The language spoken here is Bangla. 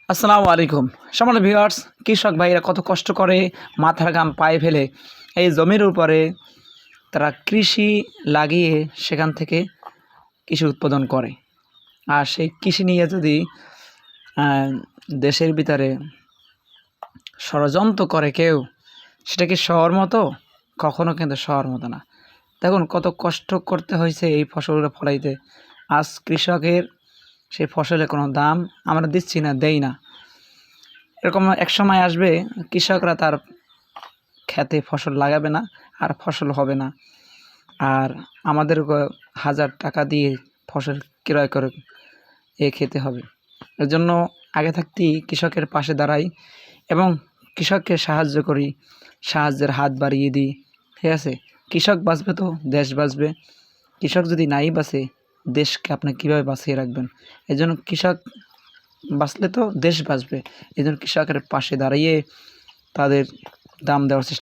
আসসালামু আলাইকুম সম্মানিত ভিউয়ার্স। কৃষক ভাইরা কত কষ্ট করে মাথার ঘাম পায়ে ফেলে এই জমির উপরে তারা কৃষি লাগিয়ে সেখান থেকে কৃষি উৎপাদন করে। আর সেই কৃষি নিয়ে যদি দেশের ভিতরে ষড়যন্ত্র করে কেউ, সেটা কি শহর মতো? কখনো কিন্তু শহর মতো না। দেখুন কত কষ্ট করতে হয়েছে এই ফসলগুলো ফলাইতে। আজ কৃষকের সেই ফসলের কোনো দাম আমরা দিচ্ছি না, দেই না। এরকম এক সময় আসবে কৃষকরা তার খেতে ফসল লাগাবে না, আর ফসল হবে না, আর আমাদের হাজার টাকা দিয়ে ফসল ক্রয় করে খেতে হবে। এর জন্য আগে থাকতেই কৃষকের পাশে দাঁড়াই এবং কৃষককে সাহায্য করি, সাহায্যের হাত বাড়িয়ে দিই। ঠিক আছে, কৃষক বাঁচবে তো দেশ বাঁচবে। কৃষক যদি নাই বাঁচে, দেশকে আপনি কীভাবে বাঁচিয়ে রাখবেন? এই জন্য কৃষক বাঁচলে তো দেশ বাঁচবে। এই জন্য কৃষকের পাশে দাঁড়িয়ে তাদের দাম দেওয়ার চেষ্টা